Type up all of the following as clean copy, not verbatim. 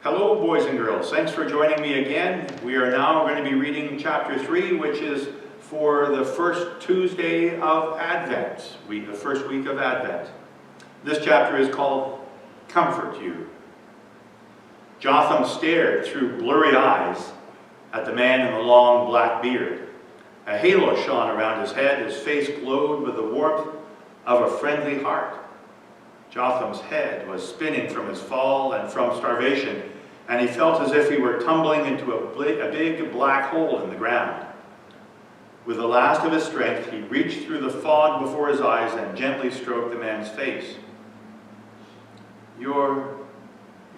Hello, boys and girls. Thanks for joining me again. We are now going to be reading chapter 3, which is for the first Tuesday of Advent, the first week of Advent. This chapter is called Comfort You. Jotham stared through blurry eyes at the man in the long black beard. A halo shone around his head. His face glowed with the warmth of a friendly heart. Jotham's head was spinning from his fall and from starvation, and he felt as if he were tumbling into a big black hole in the ground. With the last of his strength, he reached through the fog before his eyes and gently stroked the man's face. You're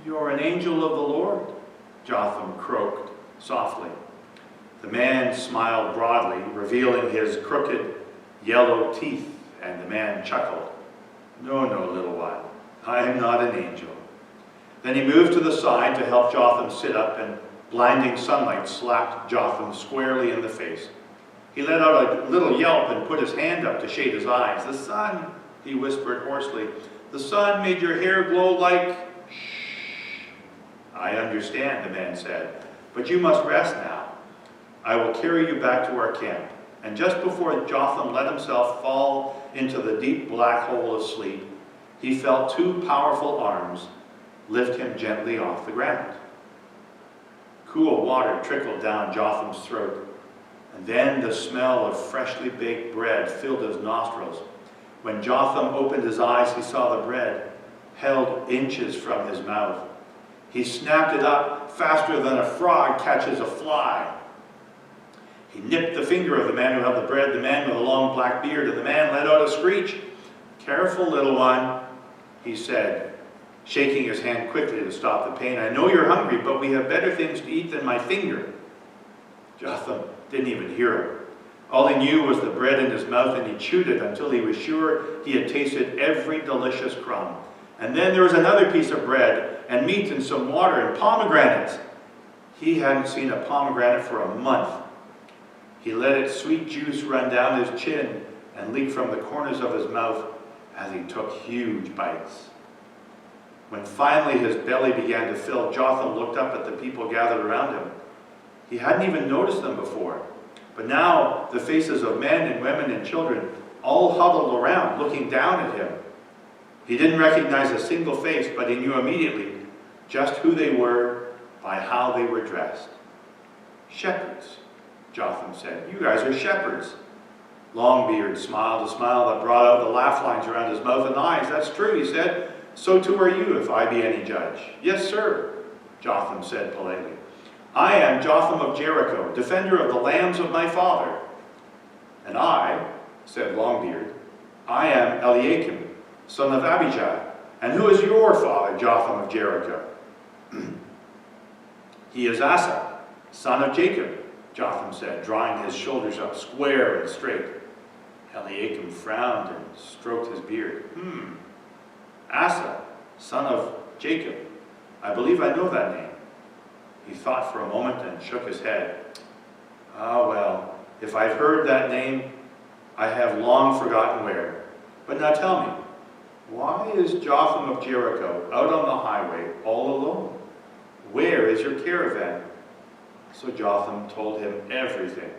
an angel of the Lord, Jotham croaked softly. The man smiled broadly, revealing his crooked yellow teeth, and the man chuckled. No, little one, I am not an angel. Then he moved to the side to help Jotham sit up, and blinding sunlight slapped Jotham squarely in the face. He let out a little yelp and put his hand up to shade his eyes. The sun, he whispered hoarsely, the sun made your hair glow like... Shh. I understand, the man said, but you must rest now. I will carry you back to our camp. And just before Jotham let himself fall into the deep black hole of sleep, he felt two powerful arms lift him gently off the ground. Cool water trickled down Jotham's throat, and then the smell of freshly baked bread filled his nostrils. When Jotham opened his eyes, he saw the bread held inches from his mouth. He snapped it up faster than a frog catches a fly. He nipped the finger of the man who held the bread, the man with the long black beard, and the man let out a screech. Careful, little one, he said, shaking his hand quickly to stop the pain. I know you're hungry, but we have better things to eat than my finger. Jotham didn't even hear him. All he knew was the bread in his mouth, and he chewed it until he was sure he had tasted every delicious crumb. And then there was another piece of bread, and meat, and some water, and pomegranates. He hadn't seen a pomegranate for a month. He let its sweet juice run down his chin and leak from the corners of his mouth as he took huge bites. When finally his belly began to fill, Jotham looked up at the people gathered around him. He hadn't even noticed them before, but now the faces of men and women and children all huddled around, looking down at him. He didn't recognize a single face, but he knew immediately just who they were by how they were dressed. Shepherds, Jotham said. You guys are shepherds. Longbeard smiled a smile that brought out the laugh lines around his mouth and eyes. That's true, he said. So too are you, if I be any judge. Yes, sir, Jotham said politely. I am Jotham of Jericho, defender of the lambs of my father. And I, said Longbeard, I am Eliakim, son of Abijah. And who is your father, Jotham of Jericho? He is Asa, son of Jacob, Jotham said, drawing his shoulders up square and straight. Eliakim frowned and stroked his beard. Asa, son of Jacob. I believe I know that name. He thought for a moment and shook his head. Ah, well, if I've heard that name, I have long forgotten where. But now tell me, why is Jotham of Jericho out on the highway all alone? Where is your caravan? So Jotham told him everything,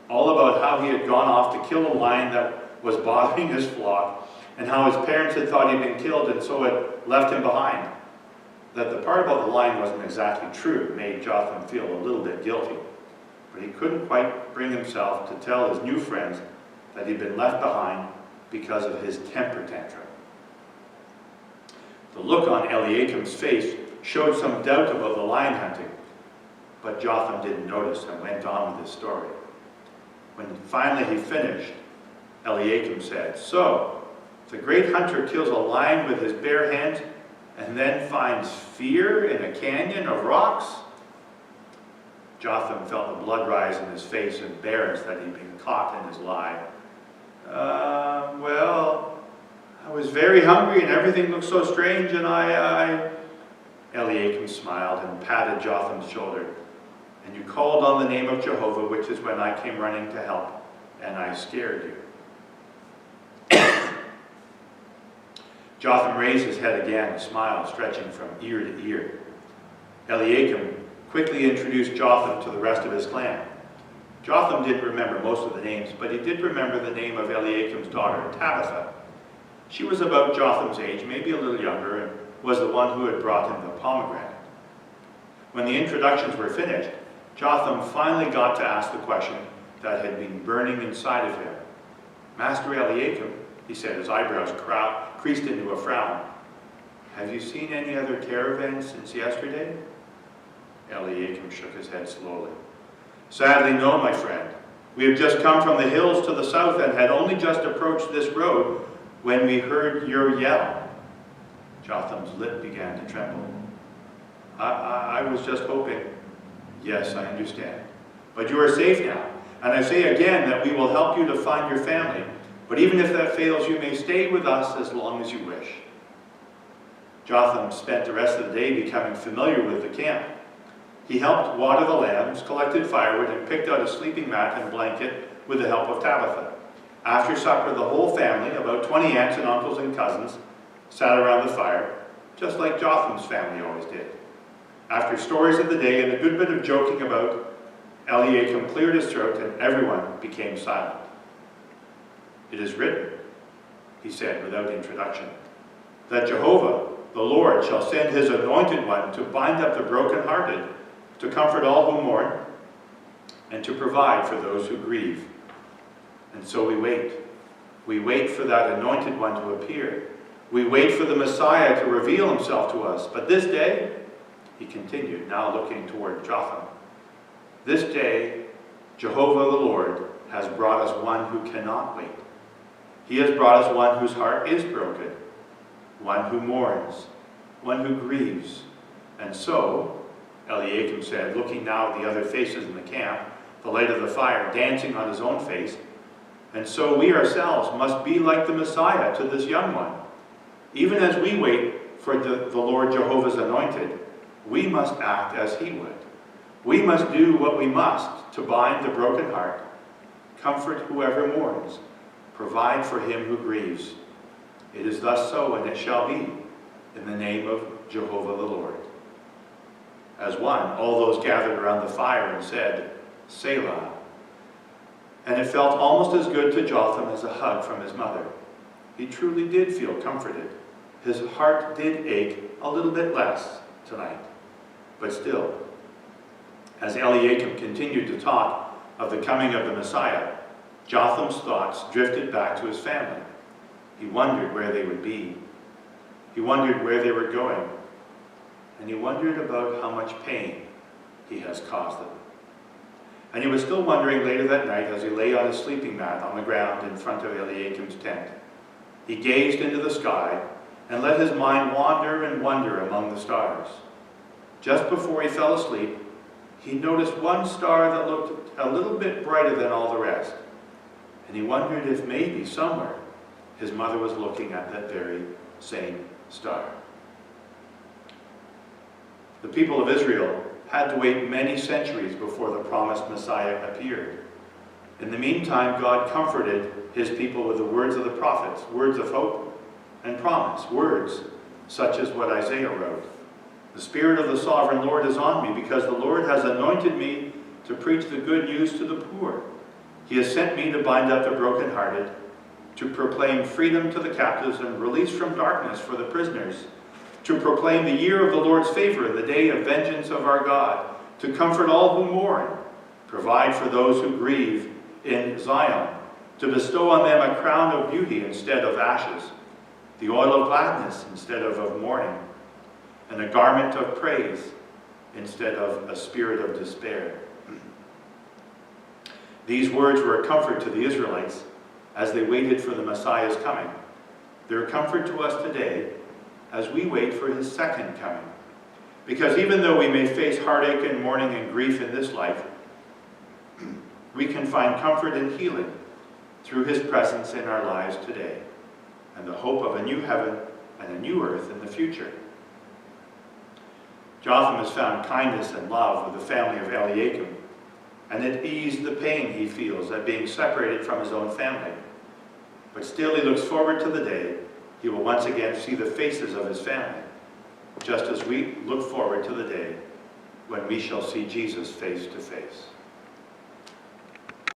all about how he had gone off to kill a lion that was bothering his flock, and how his parents had thought he'd been killed and so had left him behind. That the part about the lion wasn't exactly true made Jotham feel a little bit guilty, but he couldn't quite bring himself to tell his new friends that he'd been left behind because of his temper tantrum. The look on Eliakim's face showed some doubt about the lion hunting, but Jotham didn't notice and went on with his story. When finally he finished, Eliakim said, So, the great hunter kills a lion with his bare hands and then finds fear in a canyon of rocks? Jotham felt the blood rise in his face, embarrassed that he'd been caught in his lie. Well, I was very hungry and everything looked so strange, and Eliakim smiled and patted Jotham's shoulder. And you called on the name of Jehovah, which is when I came running to help, and I scared you. Jotham raised his head again, a smile stretching from ear to ear. Eliakim quickly introduced Jotham to the rest of his clan. Jotham didn't remember most of the names, but he did remember the name of Eliakim's daughter, Tabitha. She was about Jotham's age, maybe a little younger, and was the one who had brought him the pomegranate. When the introductions were finished, Jotham finally got to ask the question that had been burning inside of him. "Master Eliakim," he said, his eyebrows creased into a frown, "have you seen any other caravans since yesterday?" Eliakim shook his head slowly. "Sadly, no, my friend. We have just come from the hills to the south and had only just approached this road when we heard your yell." Jotham's lip began to tremble. I was just hoping." "Yes, I understand. But you are safe now, and I say again that we will help you to find your family. But even if that fails, you may stay with us as long as you wish." Jotham spent the rest of the day becoming familiar with the camp. He helped water the lambs, collected firewood, and picked out a sleeping mat and blanket with the help of Tabitha. After supper, the whole family, about 20 aunts and uncles and cousins, sat around the fire, just like Jotham's family always did. After stories of the day and a good bit of joking about, Eliakim cleared his throat and everyone became silent. "It is written," he said without introduction, "that Jehovah, the Lord, shall send his anointed one to bind up the brokenhearted, to comfort all who mourn, and to provide for those who grieve." And so we wait. We wait for that anointed one to appear. We wait for the Messiah to reveal himself to us. But this day, he continued, now looking toward Jotham, "this day, Jehovah the Lord has brought us one who cannot wait. He has brought us one whose heart is broken, one who mourns, one who grieves. And so," Eliakim said, looking now at the other faces in the camp, the light of the fire dancing on his own face, "and so we ourselves must be like the Messiah to this young one. Even as we wait for the Lord Jehovah's anointed, we must act as he would. We must do what we must to bind the broken heart, comfort whoever mourns, provide for him who grieves. It is thus so, and it shall be, in the name of Jehovah the Lord." As one, all those gathered around the fire and said, "Selah." And it felt almost as good to Jotham as a hug from his mother. He truly did feel comforted. His heart did ache a little bit less tonight. But still, as Eliakim continued to talk of the coming of the Messiah, Jotham's thoughts drifted back to his family. He wondered where they would be. He wondered where they were going. And he wondered about how much pain he has caused them. And he was still wondering later that night as he lay on his sleeping mat on the ground in front of Eliakim's tent. He gazed into the sky and let his mind wander and wonder among the stars. Just before he fell asleep, he noticed one star that looked a little bit brighter than all the rest. And he wondered if maybe somewhere his mother was looking at that very same star. The people of Israel had to wait many centuries before the promised Messiah appeared. In the meantime, God comforted his people with the words of the prophets, words of hope and promise, words such as what Isaiah wrote. "The Spirit of the Sovereign Lord is on me, because the Lord has anointed me to preach the good news to the poor. He has sent me to bind up the brokenhearted, to proclaim freedom to the captives and release from darkness for the prisoners, to proclaim the year of the Lord's favor and the day of vengeance of our God, to comfort all who mourn, provide for those who grieve in Zion, to bestow on them a crown of beauty instead of ashes, the oil of gladness instead of mourning, and a garment of praise instead of a spirit of despair." These words were a comfort to the Israelites as they waited for the Messiah's coming. They're a comfort to us today as we wait for his second coming. Because even though we may face heartache and mourning and grief in this life, we can find comfort and healing through his presence in our lives today, and the hope of a new heaven and a new earth in the future. Jotham has found kindness and love with the family of Eliakim, and it eased the pain he feels at being separated from his own family. But still he looks forward to the day he will once again see the faces of his family, just as we look forward to the day when we shall see Jesus face to face.